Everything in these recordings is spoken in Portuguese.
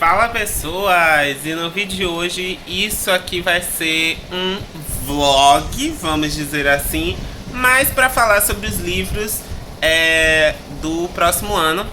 Fala pessoas, e no vídeo de hoje isso aqui vai ser um vlog, vamos dizer assim, mas para falar sobre os livros do próximo ano,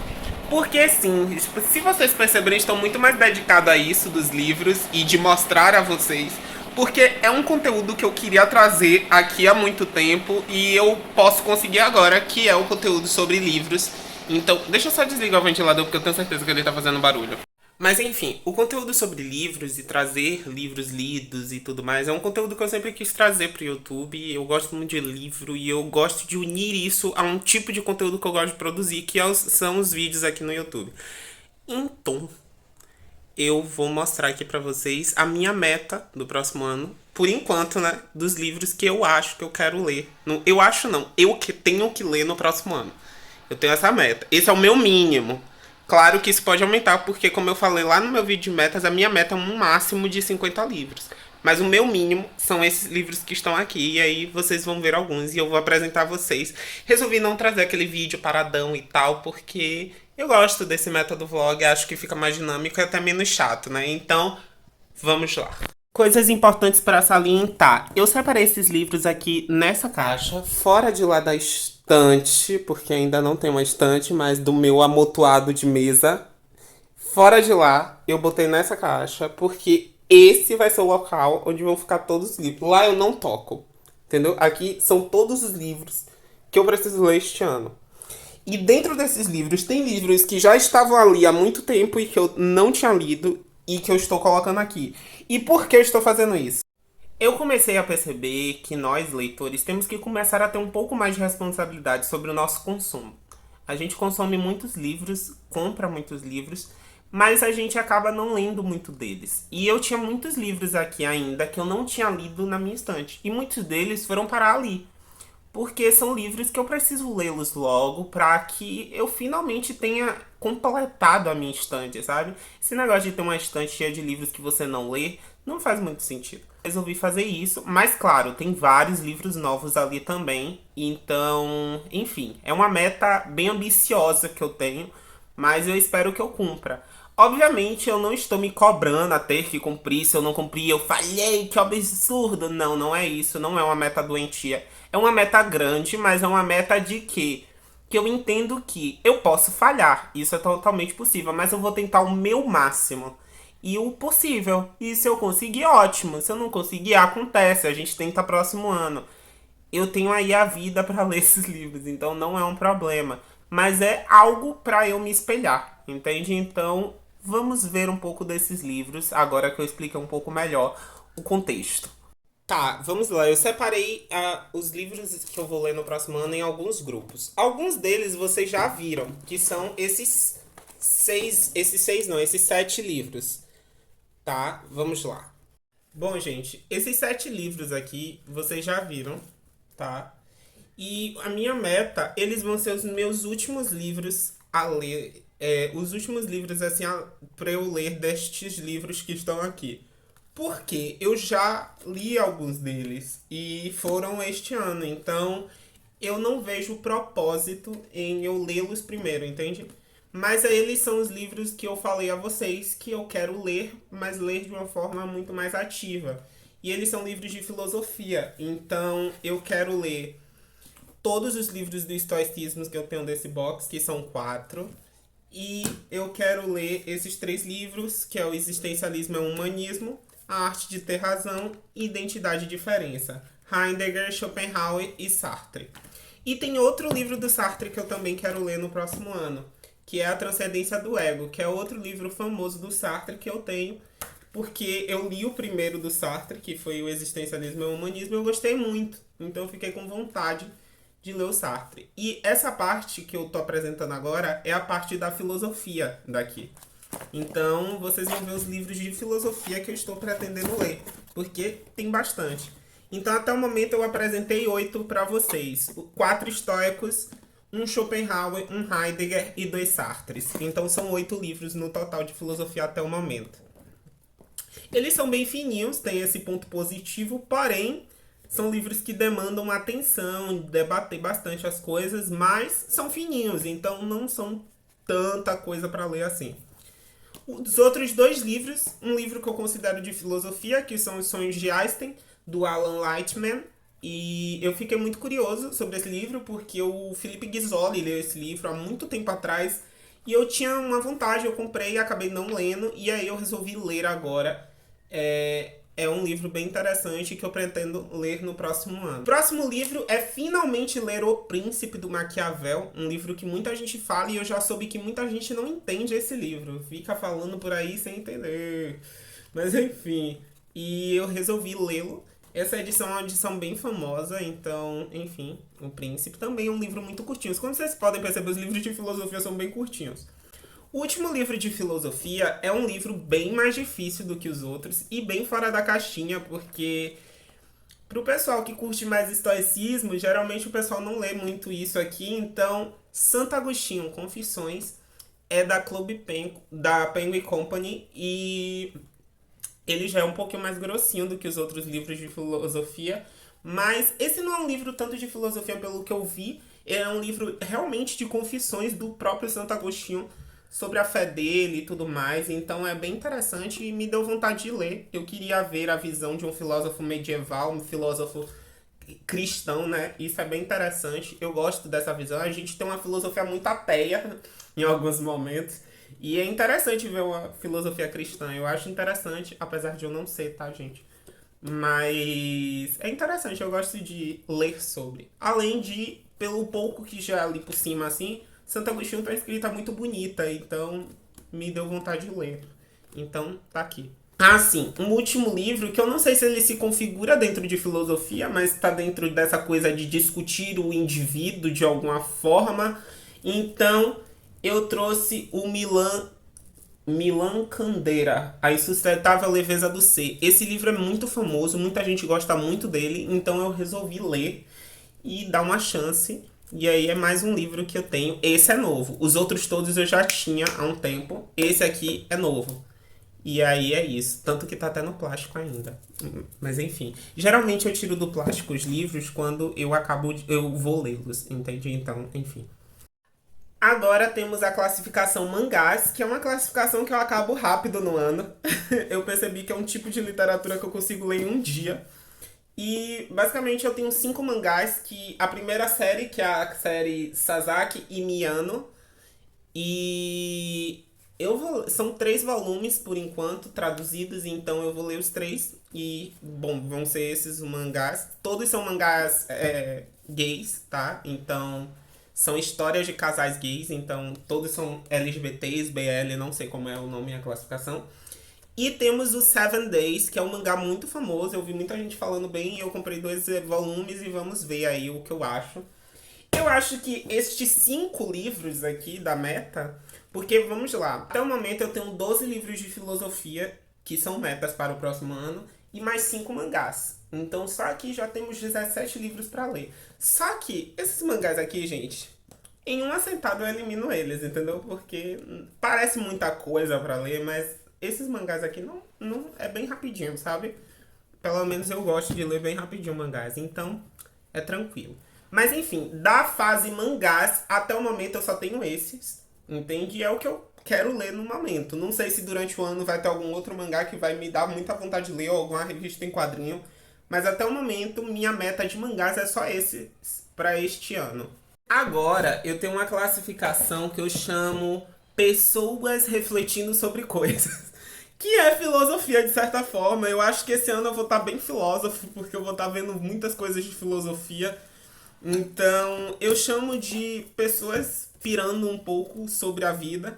porque sim, se vocês perceberem, estou muito mais dedicado a isso dos livros e de mostrar a vocês, porque é um conteúdo que eu queria trazer aqui há muito tempo e eu posso conseguir agora, que é o conteúdo sobre livros. Então, deixa eu só desligar o ventilador porque eu tenho certeza que ele tá fazendo barulho. Mas enfim, o conteúdo sobre livros e trazer livros lidos e tudo mais é um conteúdo que eu sempre quis trazer pro YouTube. Eu gosto muito de livro e eu gosto de unir isso a um tipo de conteúdo que eu gosto de produzir, que são os vídeos aqui no YouTube. Então, eu vou mostrar aqui pra vocês a minha meta do próximo ano, por enquanto, né, dos livros que eu acho que eu quero ler. Eu acho não, eu que tenho que ler no próximo ano. Eu tenho essa meta. Esse é o meu mínimo. Claro que isso pode aumentar, porque como eu falei lá no meu vídeo de metas, a minha meta é um máximo de 50 livros. Mas o meu mínimo são esses livros que estão aqui, e aí vocês vão ver alguns e eu vou apresentar a vocês. Resolvi não trazer aquele vídeo paradão e tal, porque eu gosto desse método vlog, acho que fica mais dinâmico e até menos chato, né? Então, vamos lá. Coisas importantes para salientar. Eu separei esses livros aqui nessa caixa, fora de lá da estante, porque ainda não tem uma estante, mas do meu amontoado de mesa. Fora de lá, eu botei nessa caixa, porque esse vai ser o local onde vão ficar todos os livros. Lá eu não toco, entendeu? Aqui são todos os livros que eu preciso ler este ano. E dentro desses livros, tem livros que já estavam ali há muito tempo e que eu não tinha lido e que eu estou colocando aqui. E por que eu estou fazendo isso? Eu comecei a perceber que nós, leitores, temos que começar a ter um pouco mais de responsabilidade sobre o nosso consumo. A gente consome muitos livros, compra muitos livros, mas a gente acaba não lendo muito deles. E eu tinha muitos livros aqui ainda que eu não tinha lido na minha estante. E muitos deles foram parar ali. Porque são livros que eu preciso lê-los logo para que eu finalmente tenha completado a minha estante, sabe? Esse negócio de ter uma estante cheia de livros que você não lê não faz muito sentido. Resolvi fazer isso, mas claro, tem vários livros novos ali também. Então, enfim, é uma meta bem ambiciosa que eu tenho, mas eu espero que eu cumpra. Obviamente, eu não estou me cobrando a ter que cumprir. Se eu não cumprir, eu falhei, que absurdo. Não, não é isso. Não é uma meta doentia. É uma meta grande, mas é uma meta de quê? Que eu entendo que eu posso falhar. Isso é totalmente possível, mas eu vou tentar o meu máximo. E o possível. E se eu conseguir, ótimo. Se eu não conseguir, acontece. A gente tenta próximo ano. Eu tenho aí a vida para ler esses livros, então não é um problema. Mas é algo para eu me espelhar, entende? Então vamos ver um pouco desses livros, agora que eu expliquei um pouco melhor o contexto. Tá, vamos lá. Eu separei os livros que eu vou ler no próximo ano em alguns grupos. Alguns deles vocês já viram, que são esses 7 livros, tá? Vamos lá. Bom, gente, esses 7 livros aqui vocês já viram, tá? E a minha meta, eles vão ser os meus últimos livros a ler. Os últimos livros, assim, pra eu ler destes livros que estão aqui. Porque eu já li alguns deles e foram este ano. Então, eu não vejo propósito em eu lê-los primeiro, entende? Mas eles são os livros que eu falei a vocês que eu quero ler, mas ler de uma forma muito mais ativa. E eles são livros de filosofia. Então, eu quero ler todos os livros do estoicismo que eu tenho desse box, que são 4. E eu quero ler esses 3 livros, que é o Existencialismo e o Humanismo, A Arte de Ter Razão e Identidade e Diferença. Heidegger, Schopenhauer e Sartre. E tem outro livro do Sartre que eu também quero ler no próximo ano, que é A Transcendência do Ego, que é outro livro famoso do Sartre que eu tenho, porque eu li o primeiro do Sartre, que foi o Existencialismo e o Humanismo, e eu gostei muito. Então eu fiquei com vontade de ler o Sartre. E essa parte que eu tô apresentando agora é a parte da filosofia daqui. Então, vocês vão ver os livros de filosofia que eu estou pretendendo ler, porque tem bastante. Então, até o momento eu apresentei 8 para vocês. 4 estoicos, um Schopenhauer, um Heidegger e 2 Sartres. Então, são 8 livros no total de filosofia até o momento. Eles são bem fininhos, tem esse ponto positivo, porém são livros que demandam atenção, debater bastante as coisas, mas são fininhos, então não são tanta coisa para ler assim. Os outros dois livros, um livro que eu considero de filosofia, que são Os Sonhos de Einstein, do Alan Lightman. E eu fiquei muito curioso sobre esse livro, porque o Felipe Ghisoli leu esse livro há muito tempo atrás. E eu tinha uma vontade, eu comprei e acabei não lendo. E aí eu resolvi ler agora. É um livro bem interessante que eu pretendo ler no próximo ano. O próximo livro é finalmente ler O Príncipe do Maquiavel, um livro que muita gente fala e eu já soube que muita gente não entende esse livro. Fica falando por aí sem entender. Mas enfim, e eu resolvi lê-lo. Essa edição é uma edição bem famosa, então, enfim, O Príncipe também é um livro muito curtinho. Como vocês podem perceber, os livros de filosofia são bem curtinhos. O último livro de filosofia é um livro bem mais difícil do que os outros e bem fora da caixinha, porque pro pessoal que curte mais estoicismo, geralmente o pessoal não lê muito isso aqui, então Santo Agostinho Confissões é da da Penguin Company e ele já é um pouquinho mais grossinho do que os outros livros de filosofia, mas esse não é um livro tanto de filosofia pelo que eu vi, é um livro realmente de confissões do próprio Santo Agostinho sobre a fé dele e tudo mais, então é bem interessante e me deu vontade de ler. Eu queria ver a visão de um filósofo medieval, um filósofo cristão, né? Isso é bem interessante. Eu gosto dessa visão. A gente tem uma filosofia muito ateia em alguns momentos. E é interessante ver uma filosofia cristã. Eu acho interessante, apesar de eu não ser, tá, gente? Mas é interessante, eu gosto de ler sobre. Além de, pelo pouco que já li por cima, assim, Santo Agostinho tem uma escrita muito bonita, então me deu vontade de ler. Então, tá aqui. Ah, sim, um último livro que eu não sei se ele se configura dentro de filosofia, mas está dentro dessa coisa de discutir o indivíduo de alguma forma. Então, eu trouxe o Milan Kundera, A Insustentável Leveza do Ser. Esse livro é muito famoso, muita gente gosta muito dele, então eu resolvi ler e dar uma chance. E aí é mais um livro que eu tenho. Esse é novo. Os outros todos eu já tinha há um tempo. Esse aqui é novo. E aí é isso. Tanto que tá até no plástico ainda. Mas enfim. Geralmente eu tiro do plástico os livros quando eu vou lê-los. Entende? Então, enfim. Agora temos a classificação mangás, que é uma classificação que eu acabo rápido no ano. Eu percebi que é um tipo de literatura que eu consigo ler em um dia. E basicamente eu tenho 5 mangás, que a primeira série, que é a série Sasaki e Miyano. E são 3 volumes por enquanto, traduzidos, então eu vou ler os 3. E, bom, vão ser esses mangás. Todos são mangás gays, tá? Então, são histórias de casais gays, então todos são LGBTs, BL, não sei como é o nome e a classificação. E temos o Seven Days, que é um mangá muito famoso. Eu vi muita gente falando bem e eu comprei 2 volumes e vamos ver aí o que eu acho. Eu acho que estes 5 livros aqui da meta, porque vamos lá, até o momento eu tenho 12 livros de filosofia que são metas para o próximo ano e mais 5 mangás. Então só aqui já temos 17 livros para ler. Só que esses mangás aqui, gente, em uma sentada eu elimino eles, entendeu? Porque parece muita coisa para ler, mas esses mangás aqui não é bem rapidinho, sabe? Pelo menos eu gosto de ler bem rapidinho mangás, então é tranquilo. Mas enfim, da fase mangás, até o momento eu só tenho esses, entende? E é o que eu quero ler no momento. Não sei se durante o ano vai ter algum outro mangá que vai me dar muita vontade de ler ou alguma revista em quadrinho. Mas até o momento, minha meta de mangás é só esse para este ano. Agora, eu tenho uma classificação que eu chamo Pessoas Refletindo sobre Coisas. Que é filosofia, de certa forma. Eu acho que esse ano eu vou estar bem filósofo, porque eu vou estar vendo muitas coisas de filosofia. Então, eu chamo de pessoas pirando um pouco sobre a vida,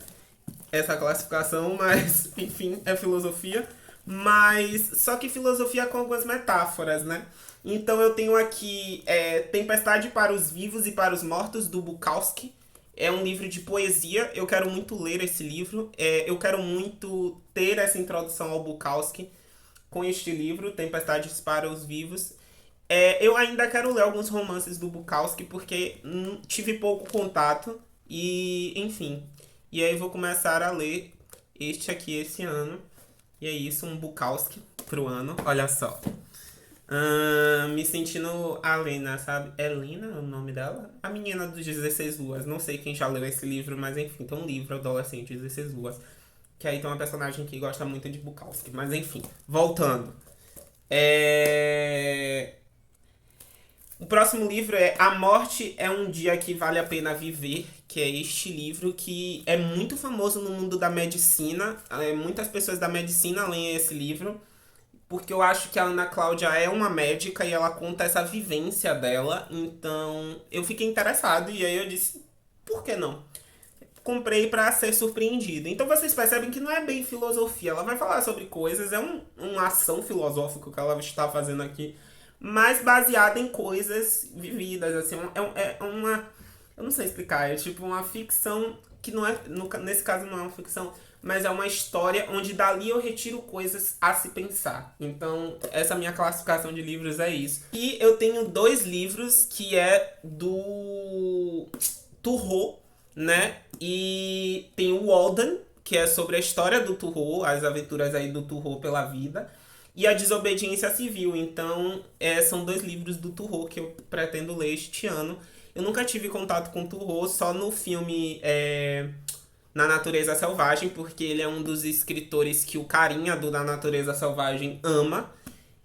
essa classificação, mas, enfim, é filosofia. Mas, só que filosofia com algumas metáforas, né? Então, eu tenho aqui Tempestade para os Vivos e para os Mortos, do Bukowski. É um livro de poesia, eu quero muito ler esse livro. Eu quero muito ter essa introdução ao Bukowski com este livro, Tempestades para os Vivos. Eu ainda quero ler alguns romances do Bukowski, porque tive pouco contato. E, enfim. E aí vou começar a ler este aqui esse ano. E é isso, um Bukowski pro ano. Olha só. Me sentindo a Lena, sabe? É Lena o nome dela? A menina dos 16 luas. Não sei quem já leu esse livro, mas enfim, tem um livro adolescente, 16 luas. Que aí tem uma personagem que gosta muito de Bukowski. Mas enfim, voltando. O próximo livro é A Morte é um Dia que Vale a Pena Viver, que é este livro que é muito famoso no mundo da medicina. Muitas pessoas da medicina leem esse livro, porque eu acho que a Ana Cláudia é uma médica e ela conta essa vivência dela. Então eu fiquei interessado e aí eu disse, por que não? Comprei pra ser surpreendido. Então vocês percebem que não é bem filosofia. Ela vai falar sobre coisas, é uma ação filosófica que ela está fazendo aqui, mas baseada em coisas vividas, assim, é uma... Eu não sei explicar, é tipo uma ficção que não é... Nesse caso não é uma ficção, mas é uma história onde dali eu retiro coisas a se pensar. Então, essa minha classificação de livros é isso. E eu tenho 2 livros que é do Turro, né? E tem o Walden, que é sobre a história do Turro, as aventuras aí do Turro pela vida, e a Desobediência Civil. Então, são 2 livros do Turro que eu pretendo ler este ano. Eu nunca tive contato com o Turro, só no filme Na Natureza Selvagem, porque ele é um dos escritores que o carinha do Na Natureza Selvagem ama.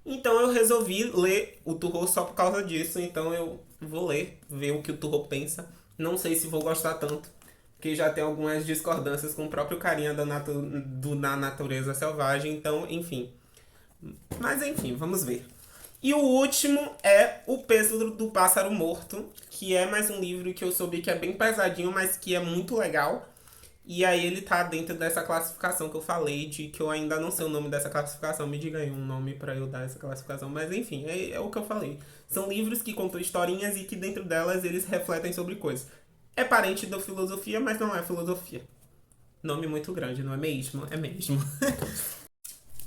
Então eu resolvi ler o Turro só por causa disso. Então eu vou ler, ver o que o Turro pensa. Não sei se vou gostar tanto, porque já tem algumas discordâncias com o próprio carinha do Na Natureza Selvagem. Então, enfim. Mas enfim, vamos ver. E o último é O Peso do Pássaro Morto, que é mais um livro que eu soube que é bem pesadinho, mas que é muito legal. E aí ele tá dentro dessa classificação que eu falei, de que eu ainda não sei o nome dessa classificação. Me diga aí um nome pra eu dar essa classificação. Mas enfim, é o que eu falei. São livros que contam historinhas e que dentro delas eles refletem sobre coisas. É parente da filosofia, mas não é filosofia. Nome muito grande, não é mesmo? É mesmo.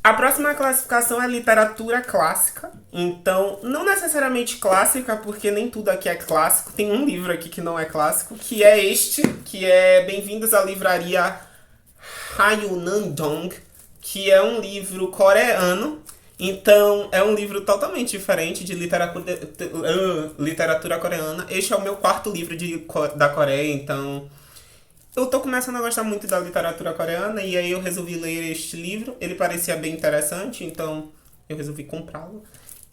A próxima classificação é literatura clássica. Então, não necessariamente clássica, porque nem tudo aqui é clássico. Tem um livro aqui que não é clássico, que é este, que é Bem-vindos à Livraria Hayunandong, que é um livro coreano. Então, é um livro totalmente diferente de literatura coreana. Este é o meu 4º livro da Coreia, então... Eu tô começando a gostar muito da literatura coreana e aí eu resolvi ler este livro. Ele parecia bem interessante, então eu resolvi comprá-lo.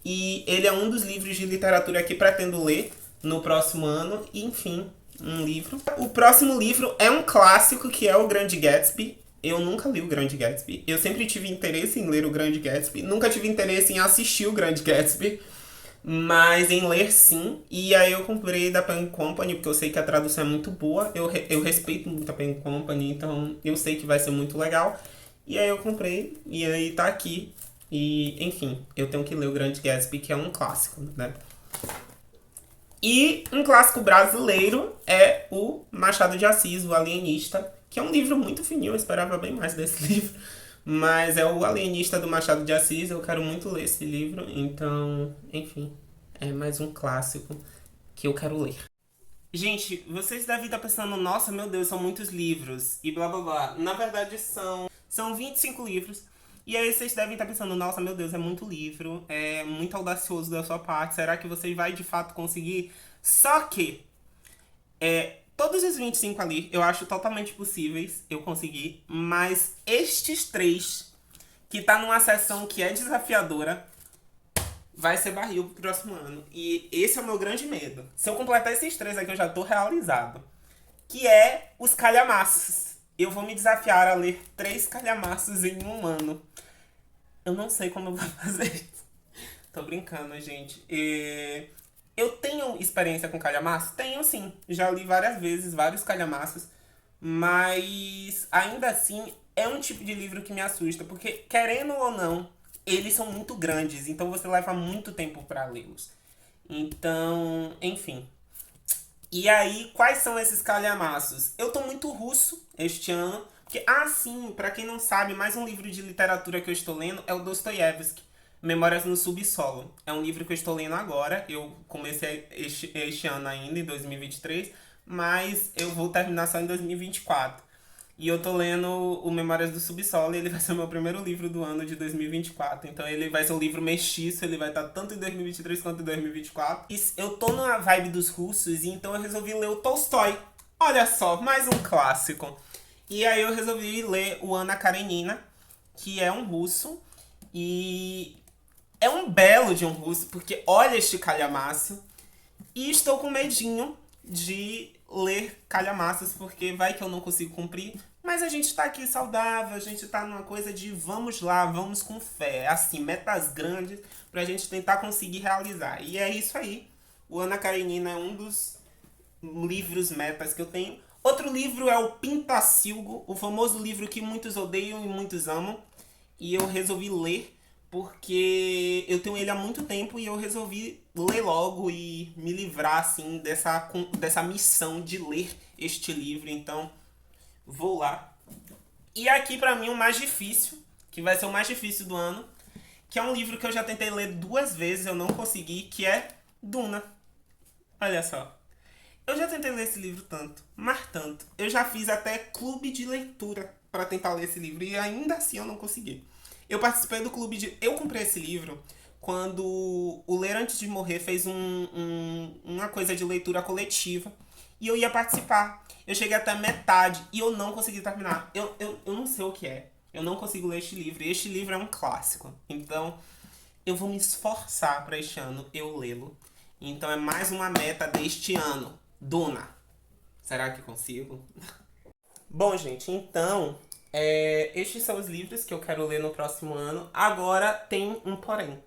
E ele é um dos livros de literatura que pretendo ler no próximo ano. E, enfim, um livro. O próximo livro é um clássico, que é O Grande Gatsby. Eu nunca li O Grande Gatsby. Eu sempre tive interesse em ler O Grande Gatsby. Nunca tive interesse em assistir O Grande Gatsby, mas em ler sim. E aí eu comprei da Penguin Company, porque eu sei que a tradução é muito boa. Eu respeito muito a Penguin Company, então eu sei que vai ser muito legal. E aí eu comprei, e aí tá aqui. E, enfim, eu tenho que ler O Grande Gatsby, que é um clássico, né? E um clássico brasileiro é o Machado de Assis, O Alienista, que é um livro muito fininho, eu esperava bem mais desse livro. Mas é O Alienista do Machado de Assis, eu quero muito ler esse livro, então, enfim, é mais um clássico que eu quero ler. Gente, vocês devem estar pensando, nossa, meu Deus, são muitos livros e blá blá blá. Na verdade são 25 livros. E aí vocês devem estar pensando, nossa, meu Deus, é muito livro, é muito audacioso da sua parte, será que você vai de fato conseguir? Só que, todos os 25 ali, eu acho totalmente possíveis eu conseguir, mas estes 3, que tá numa sessão que é desafiadora, vai ser barril pro próximo ano. E esse é o meu grande medo. Se eu completar esses 3 aqui, eu já tô realizado. Que é os calhamaços. Eu vou me desafiar a ler 3 calhamaços em um ano. Eu não sei como eu vou fazer isso. Tô brincando, gente. Eu tenho experiência com calhamaço? Tenho sim. Já li várias vezes, vários calhamaços. Mas ainda assim é um tipo de livro que me assusta. Porque, querendo ou não, eles são muito grandes. Então você leva muito tempo pra lê-los. Então, enfim. E aí, quais são esses calhamaços? Eu tô muito russo este ano. Porque, sim, pra quem não sabe, mais um livro de literatura que eu estou lendo é o Dostoiévski, Memórias no Subsolo. É um livro que eu estou lendo agora. Eu comecei este ano ainda, em 2023, mas eu vou terminar só em 2024. E eu tô lendo o Memórias do Subsolo e ele vai ser o meu primeiro livro do ano de 2024. Então ele vai ser um livro mestiço, ele vai estar tanto em 2023 quanto em 2024. E eu tô numa vibe dos russos, e então eu resolvi ler o Tolstói. Olha só, mais um clássico. E aí eu resolvi ler o Anna Karenina, que é um russo. E é um belo de um russo, porque olha este calhamaço. E estou com medinho de ler calhamaços, porque vai que eu não consigo cumprir. Mas a gente tá aqui saudável, a gente tá numa coisa de vamos lá, vamos com fé. Assim, metas grandes pra gente tentar conseguir realizar. E é isso aí. O Ana Karenina é um dos livros metas que eu tenho. Outro livro é o Pintacilgo, o famoso livro que muitos odeiam e muitos amam. E eu resolvi ler porque eu tenho ele há muito tempo e eu resolvi ler logo e me livrar assim dessa missão de ler este livro. Então, vou lá. E aqui pra mim o mais difícil, que vai ser o mais difícil do ano, que é um livro que eu já tentei ler 2 vezes, eu não consegui, que é Duna. Olha só. Eu já tentei ler esse livro tanto, mas tanto. Eu já fiz até clube de leitura para tentar ler esse livro e ainda assim eu não consegui. Eu participei do clube de. Eu comprei esse livro quando o Ler Antes de Morrer fez uma coisa de leitura coletiva e eu ia participar. Eu cheguei até metade e eu não consegui terminar. Eu não sei o que é. Eu não consigo ler este livro. E este livro é um clássico. Então, eu vou me esforçar para este ano eu lê-lo. Então é mais uma meta deste ano. Duna. Será que consigo? Bom, gente, então estes são os livros que eu quero ler no próximo ano. Agora tem um porém.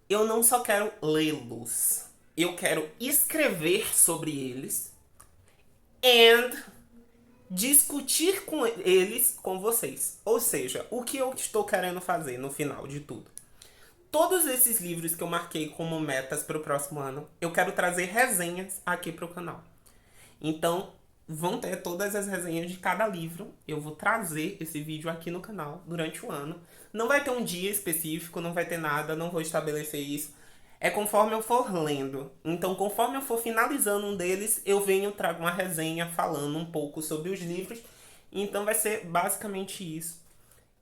Eu não só quero lê-los, eu quero escrever sobre eles e discutir com eles com vocês. Ou seja, o que eu estou querendo fazer no final de tudo. Todos esses livros que eu marquei como metas para o próximo ano, eu quero trazer resenhas aqui para o canal. Então, vão ter todas as resenhas de cada livro. Eu vou trazer esse vídeo aqui no canal durante o ano. Não vai ter um dia específico, não vai ter nada, não vou estabelecer isso. É conforme eu for lendo. Então, conforme eu for finalizando um deles, eu venho trago uma resenha falando um pouco sobre os livros. Então, vai ser basicamente isso.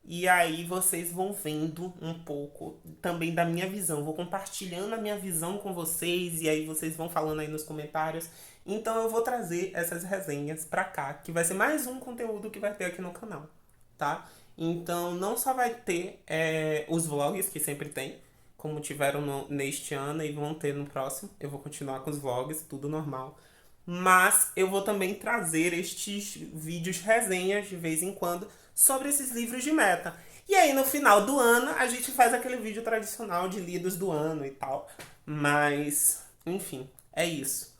E aí vocês vão vendo um pouco também da minha visão. Vou compartilhando a minha visão com vocês e aí vocês vão falando aí nos comentários. Então eu vou trazer essas resenhas pra cá, que vai ser mais um conteúdo que vai ter aqui no canal, tá? Então não só vai ter os vlogs que sempre tem, como tiveram neste ano e vão ter no próximo. Eu vou continuar com os vlogs, tudo normal. Mas eu vou também trazer estes vídeos resenhas de vez em quando sobre esses livros de meta. E aí no final do ano a gente faz aquele vídeo tradicional de lidos do ano e tal. Mas, enfim, é isso.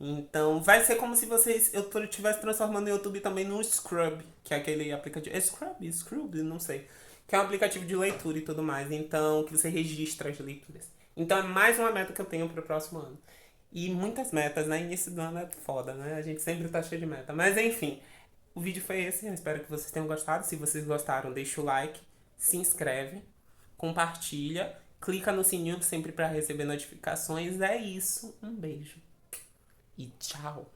Então vai ser como se eu estivesse transformando o YouTube também no Scrub, que é aquele aplicativo. É Scrub? Scrub? Não sei. Que é um aplicativo de leitura e tudo mais. Então, que você registra as leituras. Então é mais uma meta que eu tenho pro próximo ano. E muitas metas, né? Início do ano é foda, né? A gente sempre tá cheio de meta. Mas enfim, o vídeo foi esse. Eu espero que vocês tenham gostado. Se vocês gostaram, deixa o like, se inscreve, compartilha, clica no sininho sempre para receber notificações. É isso. Um beijo e tchau.